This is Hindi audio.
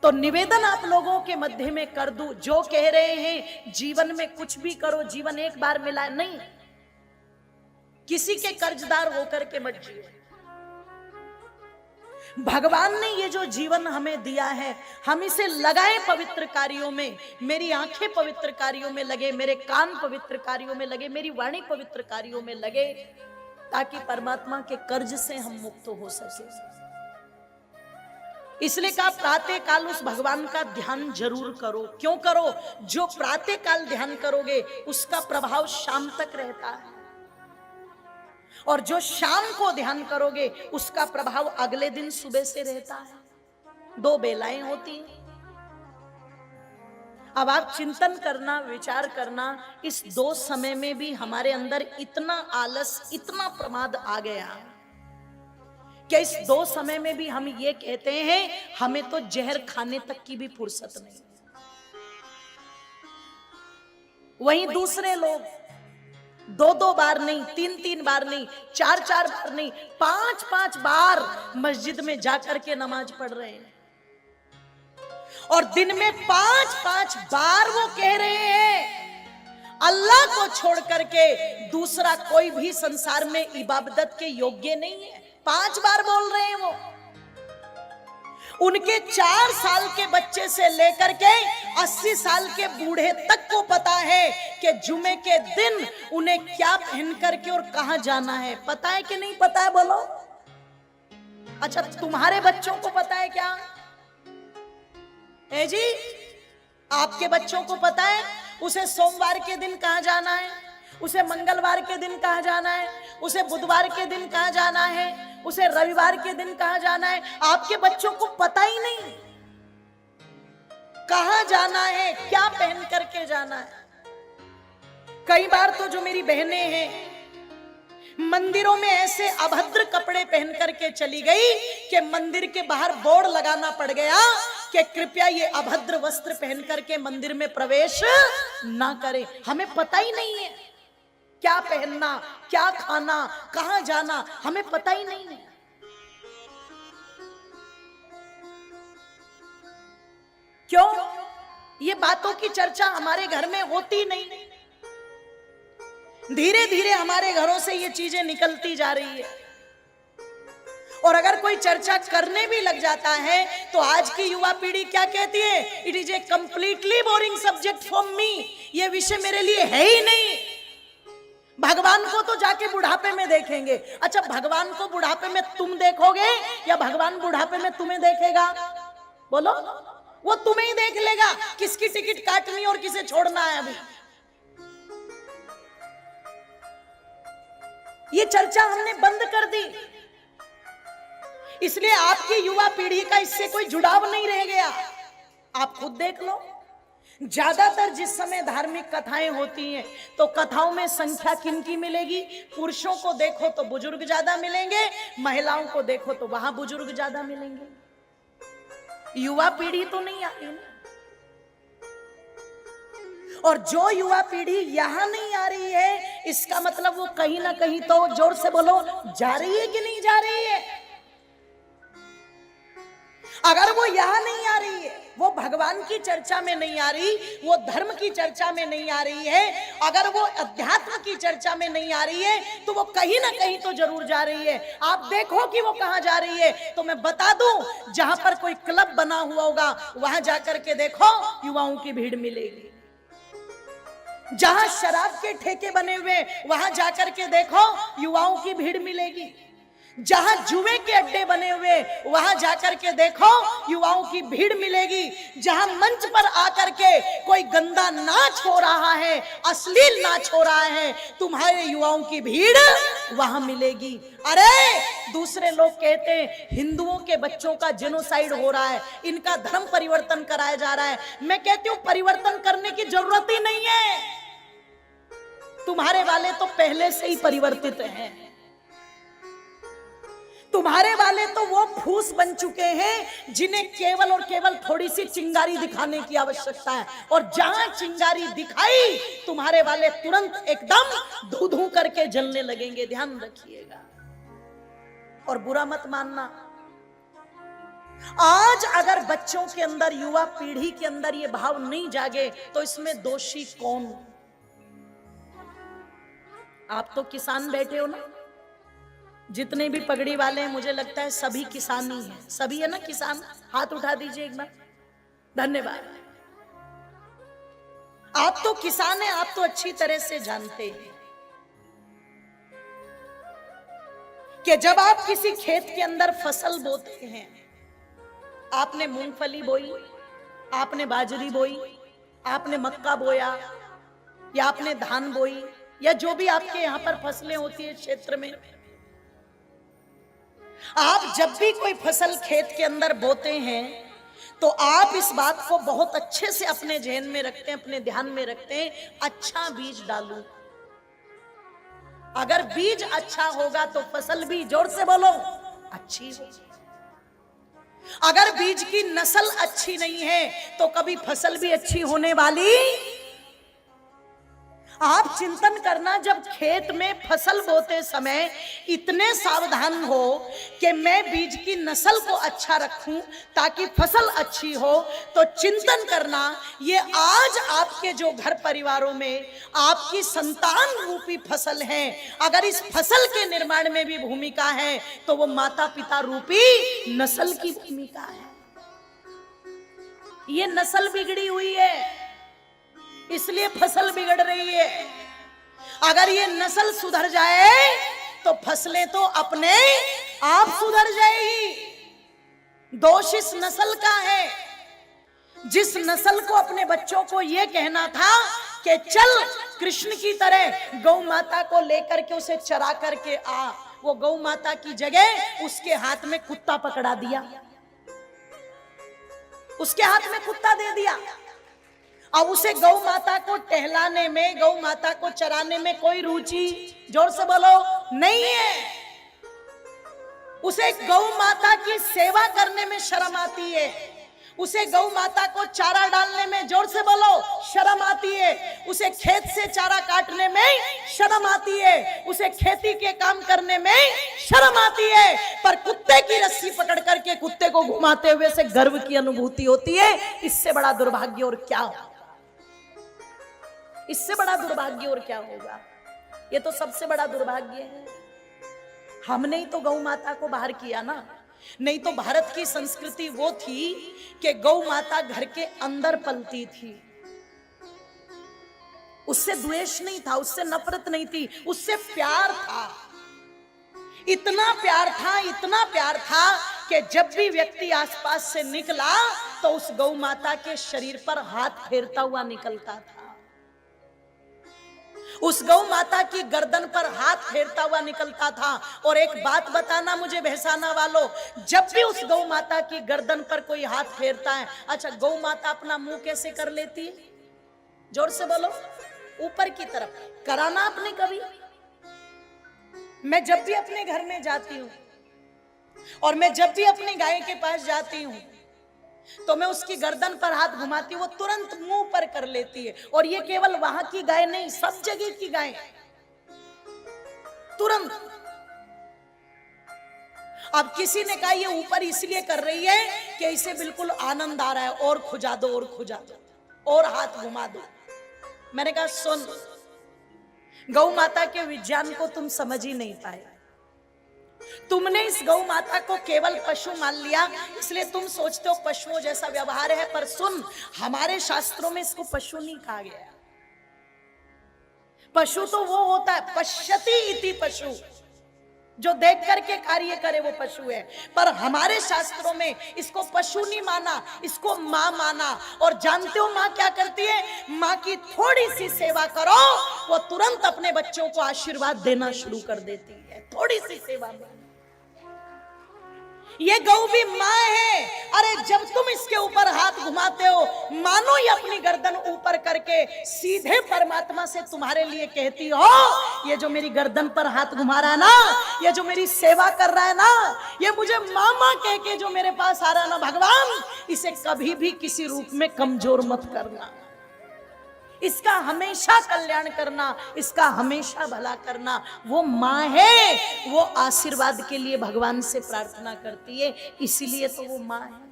तो निवेदन आप लोगों के मध्य में कर दूं, जो कह रहे हैं जीवन में कुछ भी करो, जीवन एक बार मिला नहीं, किसी के कर्जदार होकर के मत जियो। भगवान ने ये जो जीवन हमें दिया है, हम इसे लगाएं पवित्र कार्यों में। मेरी आंखें पवित्र कार्यों में लगे, मेरे कान पवित्र कार्यों में लगे, मेरी वाणी पवित्र कार्यों में लगे, ताकि परमात्मा के कर्ज से हम मुक्त हो सके। इसलिए कहा प्रातः काल उस भगवान का ध्यान जरूर करो। क्यों करो? जो प्रातः काल ध्यान करोगे उसका प्रभाव शाम तक रहता है, और जो शाम को ध्यान करोगे उसका प्रभाव अगले दिन सुबह से रहता है। दो बेलाएं होती हैं। अब आप चिंतन करना, विचार करना, इस दो समय में भी हमारे अंदर इतना आलस, इतना प्रमाद आ गया कि इस दो समय में भी हम ये कहते हैं हमें तो जहर खाने तक की भी फुर्सत नहीं। वहीं दूसरे लोग दो दो बार नहीं, तीन तीन बार नहीं, चार चार बार नहीं, पांच पांच बार मस्जिद में जाकर के नमाज पढ़ रहे हैं, और दिन में पांच पांच बार वो कह रहे हैं अल्लाह को छोड़ करके दूसरा कोई भी संसार में इबादत के योग्य नहीं है। पांच बार बोल रहे हैं वो। उनके 4 साल के बच्चे से लेकर के 80 साल के बूढ़े तक को पता है कि जुमे के दिन उन्हें क्या पहन करके और कहां जाना है। पता है कि नहीं पता है? बोलो। अच्छा, तुम्हारे बच्चों को पता है क्या? है जी, आपके बच्चों को पता है उसे सोमवार के दिन कहां जाना है, उसे मंगलवार के दिन कहां जाना है, उसे बुधवार के दिन कहां जाना है, उसे रविवार के दिन कहां जाना है? आपके बच्चों को पता ही नहीं कहां जाना है, क्या पहन करके जाना है। कई बार तो जो मेरी बहनें हैं मंदिरों में ऐसे अभद्र कपड़े पहन करके चली गई कि मंदिर के बाहर बोर्ड लगाना पड़ गया कि कृपया ये अभद्र वस्त्र पहन करके मंदिर में प्रवेश ना करें। हमें पता ही नहीं है क्या पहनना, क्या खाना, कहां जाना, हमें पता ही नहीं है। क्यों? ये बातों की चर्चा हमारे घर में होती नहीं। धीरे धीरे हमारे घरों से ये चीजें निकलती जा रही है, और अगर कोई चर्चा करने भी लग जाता है तो आज की युवा पीढ़ी क्या कहती है? It is a completely boring subject for me. ये विषय मेरे लिए है ही नहीं। भगवान को तो जाके बुढ़ापे में देखेंगे। अच्छा, भगवान को बुढ़ापे में तुम देखोगे या भगवान बुढ़ापे में तुम्हें देखेगा? बोलो। वो तुम्हें ही देख लेगा, किसकी टिकट काटनी और किसे छोड़ना है। अभी ये चर्चा हमने बंद कर दी, इसलिए आपकी युवा पीढ़ी का इससे कोई जुड़ाव नहीं रह गया। आप खुद देख लो, ज्यादातर जिस समय धार्मिक कथाएं होती हैं तो कथाओं में संख्या किनकी मिलेगी? पुरुषों को देखो तो बुजुर्ग ज्यादा मिलेंगे, महिलाओं को देखो तो वहां बुजुर्ग ज्यादा मिलेंगे। युवा पीढ़ी तो नहीं आ रही ना। और जो युवा पीढ़ी यहां नहीं आ रही है, इसका मतलब वो कहीं ना कहीं तो, जोर से बोलो, जा रही है कि नहीं जा रही है? अगर वो यहां नहीं आ रही है, वो भगवान की चर्चा में नहीं आ रही, वो धर्म की चर्चा में नहीं आ रही है, अगर वो अध्यात्म की चर्चा में नहीं आ रही है, तो वो कहीं ना कहीं तो जरूर जा रही है। आप देखो कि वो कहां जा रही है। तो मैं बता दूं, जहां पर कोई क्लब बना हुआ होगा वहां जाकर के देखो, युवाओं की भीड़ मिलेगी। जहां शराब के ठेके बने हुए वहां जाकर के देखो, युवाओं की भीड़ मिलेगी। जहां जुए के अड्डे बने हुए वहां जाकर के देखो, युवाओं की भीड़ मिलेगी। जहां मंच पर आकर के कोई गंदा नाच हो रहा है, अश्लील नाच हो रहा है, तुम्हारे युवाओं की भीड़ वहां मिलेगी। अरे दूसरे लोग कहते हैं हिंदुओं के बच्चों का जेनोसाइड हो रहा है, इनका धर्म परिवर्तन कराया जा रहा है। मैं कहती हूं परिवर्तन करने की जरूरत ही नहीं है, तुम्हारे वाले तो पहले से ही परिवर्तित हैं। तुम्हारे वाले तो वो फूस बन चुके हैं जिन्हें केवल और केवल थोड़ी सी चिंगारी दिखाने की आवश्यकता है, और जहां चिंगारी दिखाई तुम्हारे वाले तुरंत एकदम धू धू करके जलने लगेंगे। ध्यान रखिएगा और बुरा मत मानना। आज अगर बच्चों के अंदर, युवा पीढ़ी के अंदर ये भाव नहीं जागे तो इसमें दोषी कौन? आप तो किसान बैठे हो ना, जितने भी पगड़ी वाले हैं मुझे लगता है सभी किसान ही हैं। सभी है ना किसान? हाथ उठा दीजिए एक बार। धन्यवाद। आप तो किसान हैं, आप तो अच्छी तरह से जानते हैं कि जब आप किसी खेत के अंदर फसल बोते हैं, आपने मूंगफली बोई, आपने बाजरी बोई, आपने मक्का बोया, या आपने धान बोई, या जो भी आपके यहां पर फसलें होती है क्षेत्र में, आप जब भी कोई फसल खेत के अंदर बोते हैं तो आप इस बात को बहुत अच्छे से अपने ज़हन में रखते हैं, अपने ध्यान में रखते हैं, अच्छा बीज डालूं। अगर बीज अच्छा होगा तो फसल भी, जोर से बोलो, अच्छी हो। अगर बीज की नस्ल अच्छी नहीं है तो कभी फसल भी अच्छी होने वाली। आप चिंतन करना, जब खेत में फसल बोते समय इतने सावधान हो कि मैं बीज की नस्ल को अच्छा रखूं ताकि फसल अच्छी हो, तो चिंतन करना ये आज आपके जो घर परिवारों में आपकी संतान रूपी फसल है, अगर इस फसल के निर्माण में भी भूमिका है तो वो माता पिता रूपी नस्ल की भूमिका है। ये नस्ल बिगड़ी हुई है इसलिए फसल बिगड़ रही है। अगर ये नस्ल सुधर जाए तो फसलें तो अपने आप सुधर जाएगी। दोष इस नस्ल का है, जिस नस्ल को अपने बच्चों को ये कहना था कि चल कृष्ण की तरह गौ माता को लेकर के उसे चरा करके आ, वो गौ माता की जगह उसके हाथ में कुत्ता पकड़ा दिया, उसके हाथ में कुत्ता दे दिया। अब उसे गौ माता को टहलाने में, गौ माता को चराने में कोई रुचि, जोर से बोलो, नहीं है। उसे गौ माता की सेवा करने में शर्म आती है, उसे गौ माता को चारा डालने में, जोर से बोलो, शर्म आती है। उसे खेत से चारा काटने में शर्म आती है, उसे खेती के काम करने में शर्म आती है। पर कुत्ते की रस्सी पकड़ करके कुत्ते को घुमाते हुए से गर्व की अनुभूति होती है। इससे बड़ा दुर्भाग्य और क्या होगा? इससे बड़ा दुर्भाग्य और क्या होगा? ये तो सबसे बड़ा दुर्भाग्य है। हमने ही तो गौ माता को बाहर किया ना। नहीं तो भारत की संस्कृति वो थी कि गौ माता घर के अंदर पलती थी, उससे द्वेष नहीं था, उससे नफरत नहीं थी, उससे प्यार था। इतना प्यार था, इतना प्यार था कि जब भी व्यक्ति आसपास से निकला तो उस गौ माता के शरीर पर हाथ फेरता हुआ निकलता था, उस गौ माता की गर्दन पर हाथ फेरता हुआ निकलता था। और एक बात बताना मुझे भैसाना वालों, जब भी उस गौ माता की गर्दन पर कोई हाथ फेरता है, अच्छा गौ माता अपना मुंह कैसे कर लेती है? जोर से बोलो, ऊपर की तरफ। कराना आपने कभी? मैं जब भी अपने घर में जाती हूं और मैं जब भी अपनी गाय के पास जाती हूं तो मैं उसकी गर्दन पर हाथ घुमाती हूं, वो तुरंत मुंह पर कर लेती है। और ये केवल वहां की गाय नहीं, सब जगह की गाय तुरंत। अब किसी ने कहा ये ऊपर इसलिए कर रही है कि इसे बिल्कुल आनंद आ रहा है, और खुजा दो, और खुजा दो, और हाथ घुमा दो। मैंने कहा सुन, गौ माता के विज्ञान को तुम समझ ही नहीं पाए। तुमने इस गौ माता को केवल पशु मान लिया, इसलिए तुम सोचते हो पशुओं जैसा व्यवहार है। पर सुन, हमारे शास्त्रों में इसको पशु नहीं कहा गया। पशु तो वो होता है, पश्यति इति पशु, जो देख करके कार्य करे वो पशु है। पर हमारे शास्त्रों में इसको पशु नहीं माना, इसको माँ माना। और जानते हो माँ क्या करती है? माँ की थोड़ी सी सेवा करो, वो तुरंत अपने बच्चों को आशीर्वाद देना शुरू कर देती है। थोड़ी सी सेवा में ये गौ भी माँ है। अरे जब तुम इसके ऊपर हाथ घुमाते हो, मानो ये अपनी गर्दन ऊपर करके सीधे परमात्मा से तुम्हारे लिए कहती हो, ये जो मेरी गर्दन पर हाथ घुमा रहा है ना, ये जो मेरी सेवा कर रहा है ना, ये मुझे मामा कह के जो मेरे पास आ रहा है ना, भगवान इसे कभी भी किसी रूप में कमजोर मत करना। इसका हमेशा कल्याण करना, इसका हमेशा भला करना, वो माँ है। वो आशीर्वाद के लिए भगवान से प्रार्थना करती है, इसीलिए तो वो माँ है।